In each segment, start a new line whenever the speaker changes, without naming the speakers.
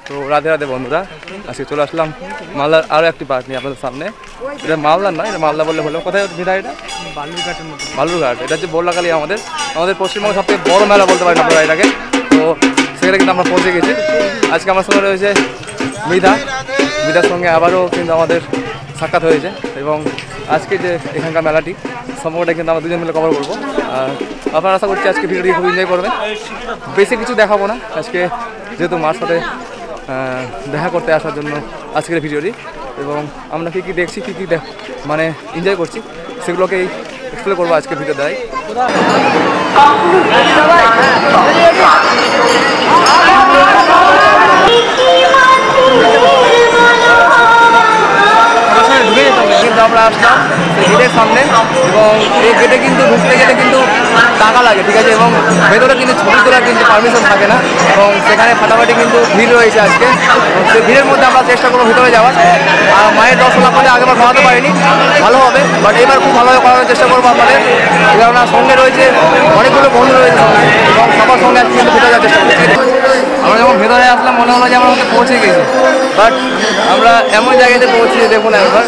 তো রাধে রাধে বন্ধুরা, আজকে চলে আসলাম মালদার আরও একটি পার্ক নিয়ে আপনাদের সামনে। এটা মালদার নয়, এটা মালদা বললে হলো। কোথায় মেলা? এটা বালুরঘাটের মধ্যে। বালুরঘাট, এটা হচ্ছে বল্লাকালী আমাদের পশ্চিমবঙ্গের সবথেকে বড় মেলা বলতে পারেন আপনারা এটাকে। তো সেখানে কিন্তু আমরা পৌঁছে গেছি। আজকে আমার সঙ্গে রয়েছে মৃধার সঙ্গে আবারও কিন্তু আমাদের সাক্ষাৎ হয়েছে, এবং আজকে যে এখানকার মেলাটি সম্পর্কটা কিন্তু আমরা দুজন মিলে কভার করবো। আর আপনারা আশা করছি আজকে ভিডিওটি খুব এনজয় করবেন। বেশি কিছু দেখাবো না আজকে, যেহেতু মার সাথে দেখা করতে আসার জন্য আজকের ভিডিওটি, এবং আমরা কী কী দেখছি, কী কী মানে এনজয় করছি, সেগুলোকেই এক্সপ্লোর করবো আজকে ভিডিও দেয়। কিন্তু আমরা আসলাম সেই গেটের সামনে, এবং এই গেটে কিন্তু ঢুকতে গেলে কিন্তু টাকা লাগে, ঠিক আছে, এবং ভেতরে কিন্তু ছবি তোলার কিন্তু পারমিশন থাকে না, এবং সেখানে ফাটাফাটি কিন্তু ভিড় রয়েছে আজকে। সেই ভিড়ের মধ্যে আমরা চেষ্টা করবো ভিতরে যাওয়ার। আর মায়ের দর্শন আপনাদের আগেবার করাতে পারিনি, ভালো হবে, বাট এবার খুব ভালোভাবে করানোর চেষ্টা করবো আপনাদের, কেননা সঙ্গে রয়েছে অনেকগুলো বন্ধু রয়েছে এবং সবার সঙ্গে আজকে কিন্তু ভিতরে যাওয়ার চেষ্টা করছি। আমরা যখন ভেতরে আসলাম মনে হলো যে আমরা মধ্যে পৌঁছে গেছি, বাট আমরা এমন জায়গাতে পৌঁছি দেখুন একবার,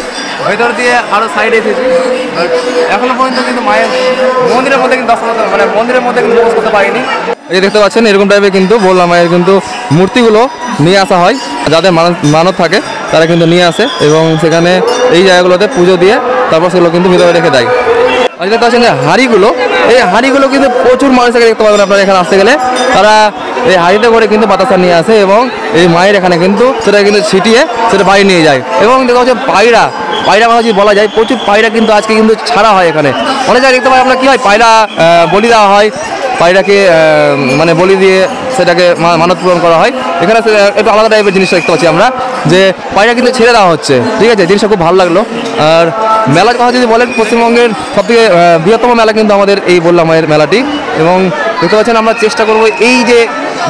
ভেতর দিয়ে আরও সাইডে এসেছি, এখনো পর্যন্ত কিন্তু মায়ের মন্দিরের মধ্যে কিন্তু দর্শন করতে, মানে মন্দিরের মধ্যে কিন্তু প্রবেশ করতে পারিনি। এই দেখতে পাচ্ছেন এরকম টাইপের কিন্তু বললাম মায়ের কিন্তু মূর্তিগুলো নিয়ে আসা হয়, যাদের মানত থাকে তারা কিন্তু নিয়ে আসে, এবং সেখানে এই জায়গাগুলোতে পুজো দিয়ে তারপর সেগুলো কিন্তু ভিতরে রেখে দেয়। আর দেখতে পাচ্ছেন যে হাঁড়িগুলো, এই হাঁড়িগুলো কিন্তু প্রচুর মানুষকে দেখতে পাবেন আপনারা এখানে আসতে গেলে। তারা এই হাঁড়িতে করে কিন্তু বাতাসা নিয়ে আসে, এবং এই মায়ের এখানে কিন্তু সেটা কিন্তু ছিটিয়ে সেটা বাড়ি নিয়ে যায়। এবং দেখা হচ্ছে পায়রা কথা যদি বলা যায়, প্রচুর পায়রা কিন্তু আজকে কিন্তু ছাড়া হয় এখানে। অনেক জায়গায় দেখতে পাই আমরা কী হয়, পায়রা বলি দেওয়া হয়, পায়রাকে মানে বলি দিয়ে সেটাকে মানত পূরণ করা হয়। এখানে একটু আলাদা টাইপের জিনিসটা দেখতে পাচ্ছি আমরা, যে পায়রা কিন্তু ছেড়ে দেওয়া হচ্ছে, ঠিক আছে, জিনিসটা খুব ভালো লাগলো। আর মেলার কথা যদি বলেন, পশ্চিমবঙ্গের সবথেকে বৃহত্তম মেলা কিন্তু আমাদের এই বললাম মায়ের মেলাটি। এবং দেখতে পাচ্ছেন আমরা চেষ্টা করবো, এই যে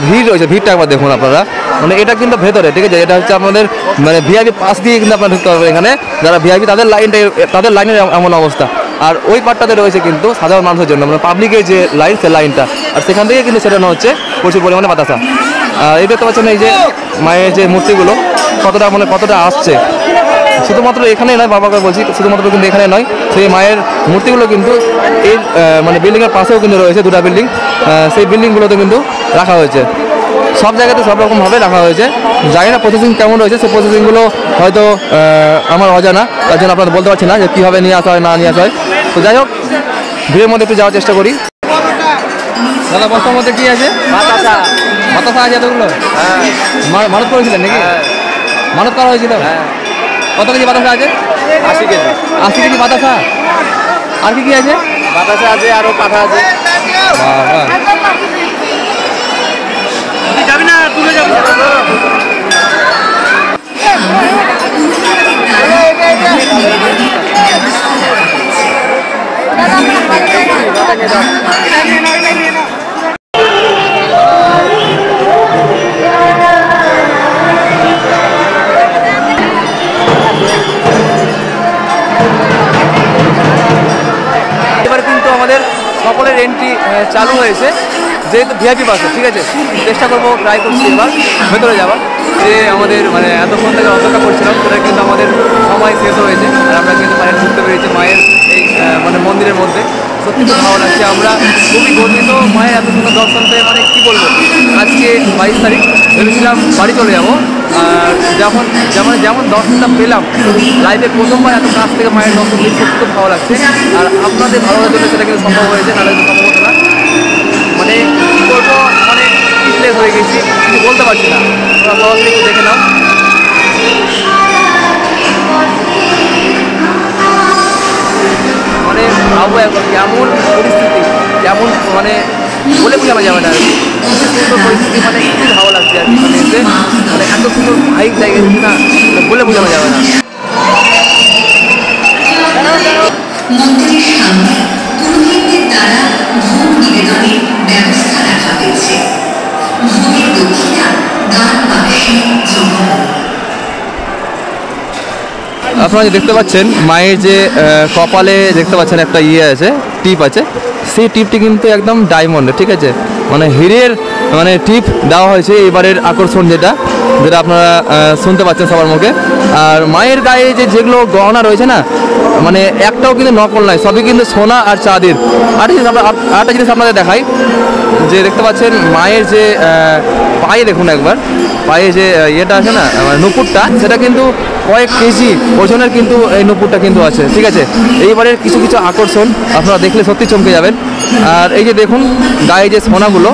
ভিড় রয়েছে, ভিড়টা একবার দেখুন আপনারা, মানে এটা কিন্তু ভেতরে, ঠিক আছে, এটা হচ্ছে আমাদের মানে ভিআইপি পাস দিয়ে কিন্তু আপনারা ঢুকতে পারবেন এখানে। যারা ভিআইপি তাদের লাইনের এমন অবস্থা। আর ওই পার্টটাতে রয়েছে কিন্তু সাধারণ মানুষের জন্য, মানে পাবলিকের যে লাইন, সে লাইনটা, আর সেখান থেকে কিন্তু সেটানো হচ্ছে প্রচুর পরিমাণে বাতাসা। আর এই দেখতে পাচ্ছেন এই যে মায়ের যে মূর্তিগুলো কতটা আসছে, শুধুমাত্র এখানেই নয়, বাবাকে বলছি, শুধুমাত্র কিন্তু এখানে নয়, সেই মায়ের মূর্তিগুলো কিন্তু এই মানে বিল্ডিংয়ের পাশেও কিন্তু রয়েছে দুটা বিল্ডিং, সেই বিল্ডিংগুলোতে কিন্তু রাখা হয়েছে। সব জায়গাতে সব রকমভাবে রাখা হয়েছে, জানি না প্রসেসিং কেমন রয়েছে, সেই প্রসেসিংগুলো হয়তো আমার অজানা, তার জন্য আপনারা বলতে পারছি না যে কীভাবে নিয়ে আসা হয় না নিয়ে আসা হয়। তো যাই হোক, ভিড়ের মধ্যে একটু যাওয়ার চেষ্টা করি। দাদা বস্তার মধ্যে কী আছে? বাতাসা আছে এতগুলো? মানত করেছিলেন নাকি? মানত করা হয়েছিল? কত কেজি বাতাসা আছে? 80 কেজি। 80 কেজি বাতাসা। আর কি আছে? বাতাসা আছে, আরও পাঠা আছে। যাবি না, তুলে যাবি। এবার কিন্তু আমাদের সকলের এন্ট্রি চালু হয়েছে, যেহেতু ভিআইপি বাসে, ঠিক আছে, চেষ্টা করবো, ট্রাই করছি এবার ভেতরে যাওয়ার। যে আমাদের মানে এতক্ষণ থেকে অপেক্ষা করছিলাম, সেটা কিন্তু আমাদের সময় শেষ হয়েছে, আর আমরা কিন্তু মানে ঢুকতে পেরেছি মায়ের এই মানে মন্দিরের মধ্যে। সত্যি খুব ভালো লাগছে, আমরা খুবই গর্বিত মায়ের এত সুন্দর দর্শন পেয়ে। মানে কী বলবো, আজকে 22 তারিখ, ভেবেছিলাম বাড়ি চলে যাবো, আর যেমন দর্শনটা পেলাম লাইফে প্রথমবার এত কাছ থেকে মায়ের দর্শন পেয়ে সত্যি খুব ভালো লাগছে। আর আপনাদের ভালো লাগার জন্য সেটা কিন্তু সম্ভব হয়েছে, নাহলে কিন্তু সম্ভব হতো না। মানে কী বলবো, মানে স্পিচলেস হয়ে গেছি, কিছু বলতে পারছি না। তোমরা সরাসরি একটু দেখে নাও। মানে ভাবো এখন কেমন পরিস্থিতি, কেমন মানে বলে বোঝানো যাবে না আর কি, খুবই সুন্দর পরিস্থিতি, মানে খুবই ভালো লাগছে আর কি। মানে এসে মানে এত সুন্দর ভাইব জায়গা না, বলে বোঝানো যাবে না। মন্দিরের সামনে পুরোহিতদের দ্বারা ভোগ নিবেদনের ব্যবস্থা রাখা হয়েছে। ভোগের দক্ষিণা দান বাক্সে জমা। আপনারা দেখতে পাচ্ছেন মায়ের যে কপালে দেখতে পাচ্ছেন একটা ইয়ে আছে, টিপ আছে, সেই টিপটি কিন্তু একদম ডায়মন্ডের, ঠিক আছে, মানে হীরের মানে টিপ দেওয়া হয়েছে এবারের আকর্ষণ, যেটা আপনারা শুনতে পাচ্ছেন সবার মুখে। আর মায়ের গায়ে যেগুলো গহনা রয়েছে না, মানে একটাও কিন্তু নকল নয়, সবই কিন্তু সোনা আর চাঁদির। আরেকটা জিনিস আপনাদের দেখাই, যে দেখতে পাচ্ছেন মায়ের যে পায়ে দেখুন একবার, পায়ে যে ইয়েটা আছে না মানে নুপুরটা, সেটা কিন্তু কয়েক কেজি ওজনের কিন্তু এই নুপুরটা কিন্তু আছে, ঠিক আছে। এইবারের কিছু কিছু আকর্ষণ আপনারা দেখলে সত্যি চমকে যাবেন। আর এই যে দেখুন গায়ে যে সোনাগুলো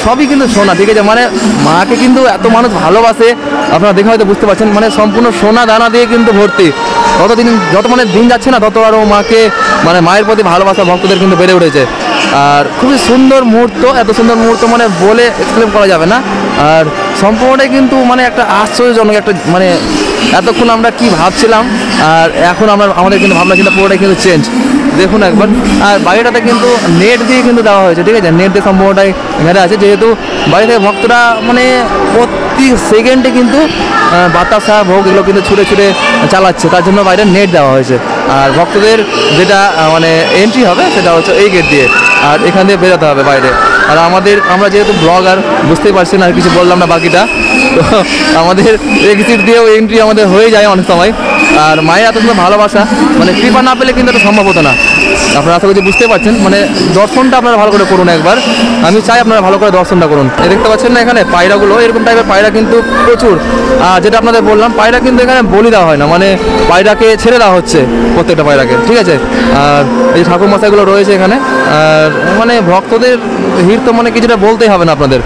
সবই কিন্তু সোনা, ঠিক আছে, মানে মাকে কিন্তু এত মানুষ ভালোবাসে, আপনারা দেখে হয়তো বুঝতে পারছেন, মানে সম্পূর্ণ সোনা দানা দিয়ে কিন্তু ভর্তি। যত মানে দিন যাচ্ছে না, তত আরও মাকে মানে মায়ের প্রতি ভালোবাসা ভক্তদের কিন্তু বেড়ে উঠেছে। আর খুবই সুন্দর মুহূর্ত, এত সুন্দর মুহূর্ত মানে বলে এক্সপ্লেন করা যাবে না। আর সম্পূর্ণটাই কিন্তু মানে একটা আশ্চর্যজনক একটা, মানে এতক্ষণ আমরা কি ভাবছিলাম আর এখন আমাদের কিন্তু ভাবনা চিন্তা পুরোটাই কিন্তু চেঞ্জ। দেখুন একবার, আর বাড়িটাতে কিন্তু নেট দিয়ে কিন্তু দেওয়া হয়েছে, ঠিক আছে, নেট দিয়ে সম্পূর্ণটাই ঘেরা আছে, যেহেতু বাড়ি থেকে ভক্তরা মানে প্রতি সেকেন্ডে কিন্তু বাতাসা ভোগ এগুলো কিন্তু ছুটে ছুটে চালাচ্ছে, তার জন্য বাইরে নেট দেওয়া হয়েছে। আর ভক্তদের যেটা মানে এন্ট্রি হবে সেটা হচ্ছে এই গেট দিয়ে, আর এখান দিয়ে বেরোতে হবে বাইরে। আর আমরা যেহেতু ব্লগার, বুঝতেই পারছেন, আর কিছু বললাম না বাকিটা, তো আমাদের এক্সিট দিয়েও এন্ট্রি আমাদের হয়ে যায় অনেক সময়। আর মায়ের এত সুন্দর ভালোবাসা, মানে কৃপা না পেলে কিন্তু এটা সম্ভব হতো না। আপনারা আশা করছি বুঝতে পারছেন, মানে দর্শনটা আপনারা ভালো করে করুন একবার, আমি চাই আপনারা ভালো করে দর্শনটা করুন। এই দেখতে পাচ্ছেন না এখানে পায়রাগুলো, এরকম টাইপের পায়রা কিন্তু প্রচুর। আর যেটা আপনাদের বললাম, পায়রা কিন্তু এখানে বলি দেওয়া হয় না, মানে পায়রাকে ছেড়ে দেওয়া হচ্ছে প্রত্যেকটা পায়রাকে, ঠিক আছে। আর এই ঠাকুর মশাইগুলো রয়েছে এখানে, আর মানে ভক্তদের ভিড় তো মানে কিছুটা বলতেই হবে না আপনাদের।